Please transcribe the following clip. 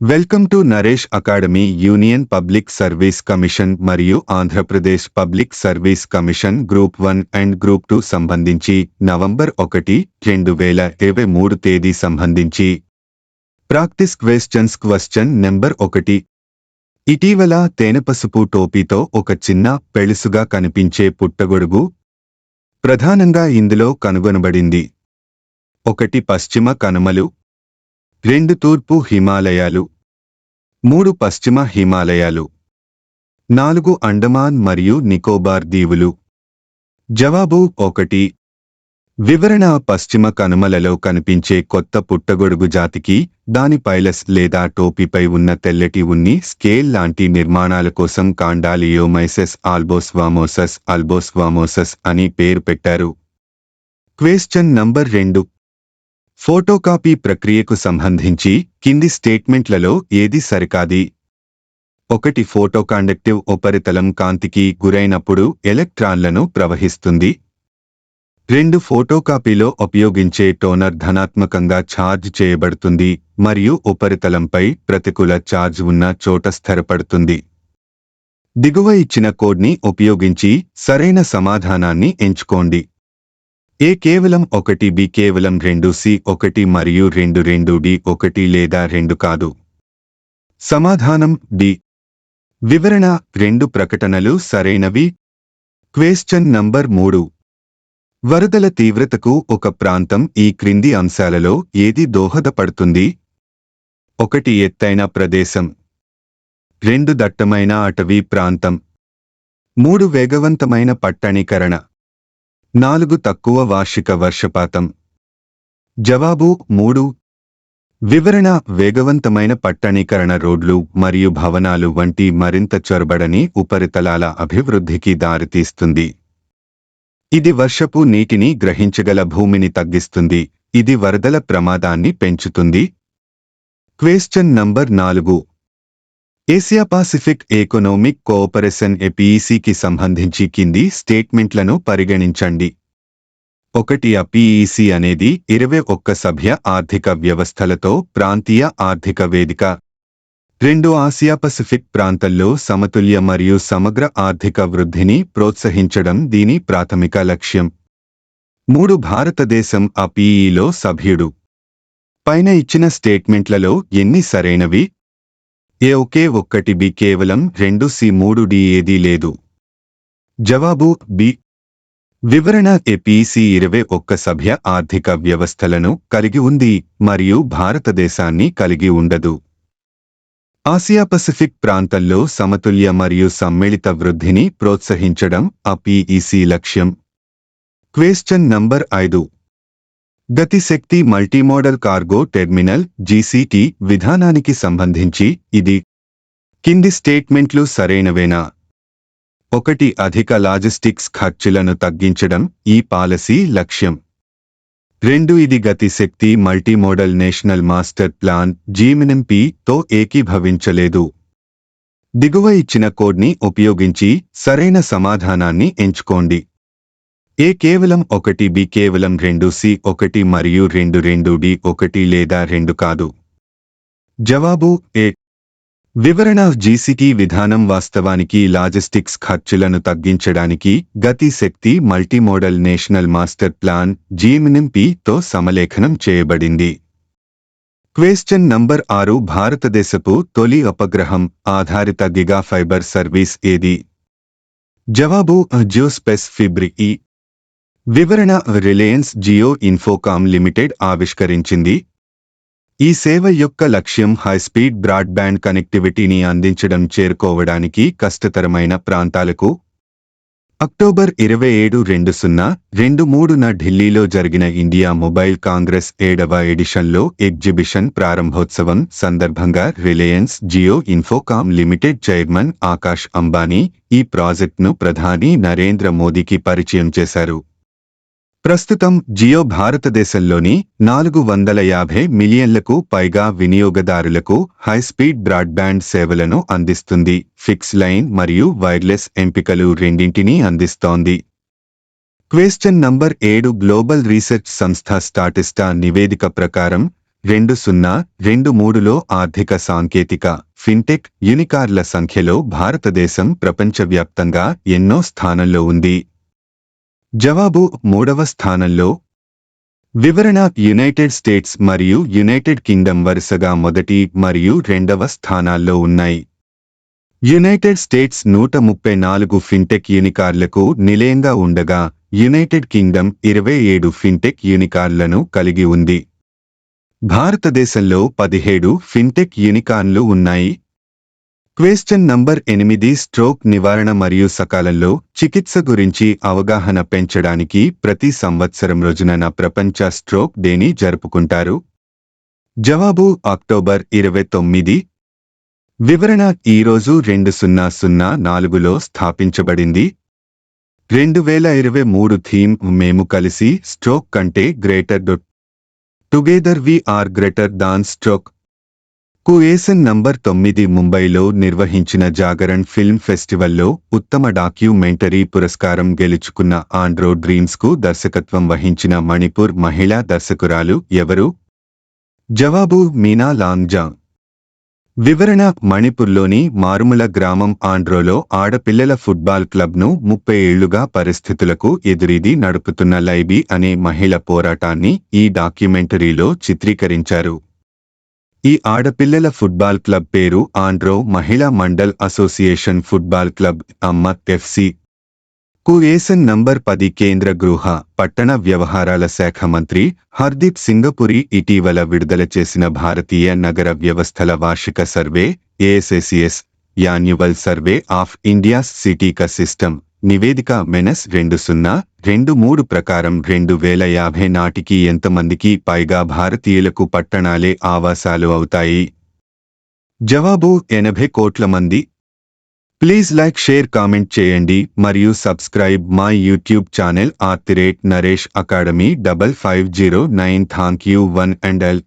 Welcome to Naresh academy. Union public service commission మరియు Andhra Pradesh public service commission group 1 and group 2 సంబంధించి November 1, 2023 తేదీ సంబంధించి practice questions. Question number 1. ఇటీవల తేనెపసుపు టోపీతో ఒక చిన్న పెళుసుగా కనిపించే పుట్టగొడుగు ప్రధానంగా ఇందులో కనుగొనబడింది. 1 పశ్చిమ కనుమలు, 2 తూర్పు హిమాలయాలు, 3 పశ్చిమ హిమాలయాలు, 4 అండమాన్ మరియు నికోబార్ దీవులు. జవాబు 1. వివరణ: పశ్చిమ కనుమలలో కనిపించే కొత్త పుట్టగొడుగు జాతికి దాని పైలస్ లేదా టోపీపై ఉన్న తెల్లటి ఉన్ని స్కేల్ లాంటి నిర్మాణాల కోసం కాండాలియోమైసెస్ ఆల్బోస్వామోసస్ అని పేరు పెట్టారు. Question number 2. ఫోటోకాపీ ప్రక్రియకు సంబంధించి కింది స్టేట్మెంట్లలో ఏది సరికాది? 1. ఫోటోకాండక్టివ్ ఉపరితలం కాంతికి గురైనప్పుడు ఎలక్ట్రాన్లను ప్రవహిస్తుంది. 2. ఫోటోకాపీలో ఉపయోగించే టోనర్ ధనాత్మకంగా ఛార్జ్ చేయబడుతుంది మరియు ఉపరితలంపై ప్రతికూల ఛార్జ్ ఉన్న చోట స్థిరపడుతుంది. దిగువ ఇచ్చిన కోడ్ని ఉపయోగించి సరైన సమాధానాన్ని ఎంచుకోండి. ఏ కేవలం 1, బి కేవలం 2, సి 1 మరియు 2, డి 1 లేదా 2 కాదు. సమాధానం డి. వివరణ: 2 ప్రకటనలు సరైనవి. Question number 3. వరదల తీవ్రతకు ఒక ప్రాంతం ఈ క్రింది అంశాలలో ఏది దోహదపడుతుంది? 1. ఎత్తైన ప్రదేశం, 2 దట్టమైన అటవీ ప్రాంతం, 3 వేగవంతమైన పట్టణీకరణ, 4 తక్కువ వార్షిక వర్షపాతం. జవాబు 3. వివరణ: వేగవంతమైన పట్టణీకరణ రోడ్లు మరియు భవనాలు వంటి మరింత చొరబడని ఉపరితలాల అభివృద్ధికి దారితీస్తుంది. ఇది వర్షపు నీటిని గ్రహించగల భూమిని తగ్గిస్తుంది. ఇది వరదల ప్రమాదాన్ని పెంచుతుంది. Question number 4. Asia Pacific economic cooperation ఏపీఈసీకి సంబంధించి కింది స్టేట్మెంట్లను పరిగణించండి. 1. ఏపీఈసీ అనేది 21 సభ్య ఆర్థిక వ్యవస్థలతో ప్రాంతీయ ఆర్థిక వేదిక. 2. ఆసియా పసిఫిక్ ప్రాంతంలో సమతుల్య మరియు సమగ్ర ఆర్థిక వృద్ధిని ప్రోత్సహించడం దీని ప్రాథమిక లక్ష్యం. 3. భారతదేశం ఏపీఈలో సభ్యుడు. పైన ఇచ్చిన స్టేట్మెంట్లలో ఎన్ని సరైనవి? ఏ ఒకే 1, బి కేవలం 2, సి 3, డి ఏదీ లేదు. జవాబు బి. వివరణ: ఏపీఈసీ 21 సభ్య ఆర్థిక వ్యవస్థలను కలిగి ఉంది మరియు భారతదేశాన్ని కలిగి ఉండదు. ఆసియా పసిఫిక్ ప్రాంతంలో సమతుల్య మరియు సమ్మిళిత వృద్ధిని ప్రోత్సహించడం ఏపీఈసీ లక్ష్యం. Question number 5. Gati Shakti multimodal cargo terminal GCT విధానానికి సంబంధించి ఇది కింది స్టేట్మెంట్లు సరైనవేనా? 1. అధిక లాజిస్టిక్స్ ఖర్చులను తగ్గించడం ఈ పాలసీ లక్ష్యం. 2. ఇది గతిశక్తి మల్టీమోడల్ నేషనల్ మాస్టర్ ప్లాన్ జీఎంఎన్పి-తో ఏకీభవించలేదు. దిగువ ఇచ్చిన కోడ్ని ఉపయోగించి సరైన సమాధానాన్ని ఎంచుకోండి. ఏ కేవలం 1, బి కేవలం 2, సి 1 మరియు 2, డి 1 లేదా 2 కాదు. జవాబు ఏ. వివరణ: జీసీటీ విధానం వాస్తవానికి లాజిస్టిక్స్ ఖర్చులను తగ్గించడానికి గతిశక్తి మల్టీమోడల్ నేషనల్ మాస్టర్ ప్లాన్ జీఎంఎన్పి-తో సమలేఖనం చేయబడింది. Question number 6. భారతదేశపు తొలి ఉపగ్రహం ఆధారిత గిగా ఫైబర్ సర్వీస్ ఏది? జవాబు జియోస్పేస్ ఫిబ్రి-ఈ. వివరణ: రిలయన్స్ జియో ఇన్ఫోకామ్ లిమిటెడ్ ఆవిష్కరించింది. ఈ సేవ యొక్క లక్ష్యం హైస్పీడ్ బ్రాడ్బ్యాండ్ కనెక్టివిటీని అందించడం చేరుకోవడానికి కష్టతరమైన ప్రాంతాలకు. అక్టోబర్ 27, 2023న ఢిల్లీలో జరిగిన ఇండియా మొబైల్ కాంగ్రెస్ 7వ ఎడిషన్లో ఎగ్జిబిషన్ ప్రారంభోత్సవం సందర్భంగా రిలయన్స్ జియో ఇన్ఫోకామ్ లిమిటెడ్ చైర్మన్ ఆకాష్ అంబానీ ఈ ప్రాజెక్ట్ను ప్రధాని నరేంద్ర మోదీకి పరిచయం చేశారు. ప్రస్తుతం జియో భారతదేశంలోని 450 మిలియన్లకు పైగా వినియోగదారులకు హైస్పీడ్ బ్రాడ్బ్యాండ్ సేవలను అందిస్తుంది. ఫిక్స్ లైన్ మరియు వైర్లెస్ ఎంపికలు రెండింటినీ అందిస్తోంది. Question number 7. గ్లోబల్ రీసెర్చ్ సంస్థ స్టాటిస్టా నివేదిక ప్రకారం 2023లో ఆర్థిక సాంకేతిక ఫిన్టెక్ యూనికార్న్ల సంఖ్యలో భారతదేశం ప్రపంచవ్యాప్తంగా ఎన్నో స్థానంలో ఉంది? జవాబు 3వ స్థానంలో. వివరణ: యునైటెడ్ స్టేట్స్ మరియు యునైటెడ్ కింగ్డమ్ వరుసగా మొదటి మరియు 2వ స్థానాల్లో ఉన్నాయి. యునైటెడ్ స్టేట్స్ 134 ఫిన్టెక్ యూనికార్న్లకు నిలయంగా ఉండగా, యునైటెడ్ కింగ్డమ్ 27 ఫిన్టెక్ యూనికార్న్లను కలిగి ఉంది. భారతదేశంలో 17 ఫిన్టెక్ యూనికార్న్లు ఉన్నాయి. క్వశ్చన్ నంబర్ 8 స్ట్రోక్ నివారణ మరియు సకాలంలో చికిత్స గురించి అవగాహన పెంచడానికి ప్రతి సంవత్సరం రోజున ప్రపంచ స్ట్రోక్ డేని జరుపుకుంటారు. జవాబు అక్టోబర్ 29. వివరణ: ఈరోజు 2004లో స్థాపించబడింది. 2023 థీమ్ మేము కలిసి స్ట్రోక్ కంటే greater together we are greater than stroke. Question number 9 ముంబైలో నిర్వహించిన జాగరణ్ ఫిల్మ్ ఫెస్టివల్లో ఉత్తమ డాక్యుమెంటరీ పురస్కారం గెలుచుకున్న ఆండ్రో డ్రీమ్స్కు దర్శకత్వం వహించిన మణిపూర్ మహిళా దర్శకురాలు ఎవరు? జవాబు మీనా లాంగ్జా. వివరణ: మణిపూర్లోని మారుమూల గ్రామం ఆండ్రోలో ఆడపిల్లల ఫుట్బాల్ క్లబ్ను 30 ఏళ్లుగా పరిస్థితులకు ఎదురీది నడుపుతున్న లైబీ అనే మహిళ పోరాటాన్ని ఈ డాక్యుమెంటరీలో చిత్రీకరించారు. ఈ ఆడపిల్లల ఫుట్బాల్ క్లబ్ పేరు ఆండ్రో మహిళా మండల్ అసోసియేషన్ ఫుట్బాల్ క్లబ్ అమ్మ ఎఫ్సి. క్వశ్చన్ నంబర్ 10 కేంద్ర గృహ, పట్టణ వ్యవహారాల శాఖ మంత్రి హర్దీప్ సింగ్ పురి ఇటీవల విడుదల చేసిన భారతీయ నగర వ్యవస్థల వార్షిక survey ASSCS annual survey of India's city system నివేదిక -2023 ప్రకారం 2050 నాటికి ఎంతమందికి పైగా భారతీయులకు పట్టణాలే ఆవాసాలు అవుతాయి? జవాబు 80 కోట్ల మంది. ప్లీజ్ లైక్, షేర్, కామెంట్ చేయండి మరియు subscribe my YouTube channel @Naresh academy 5509. Thank you one and all.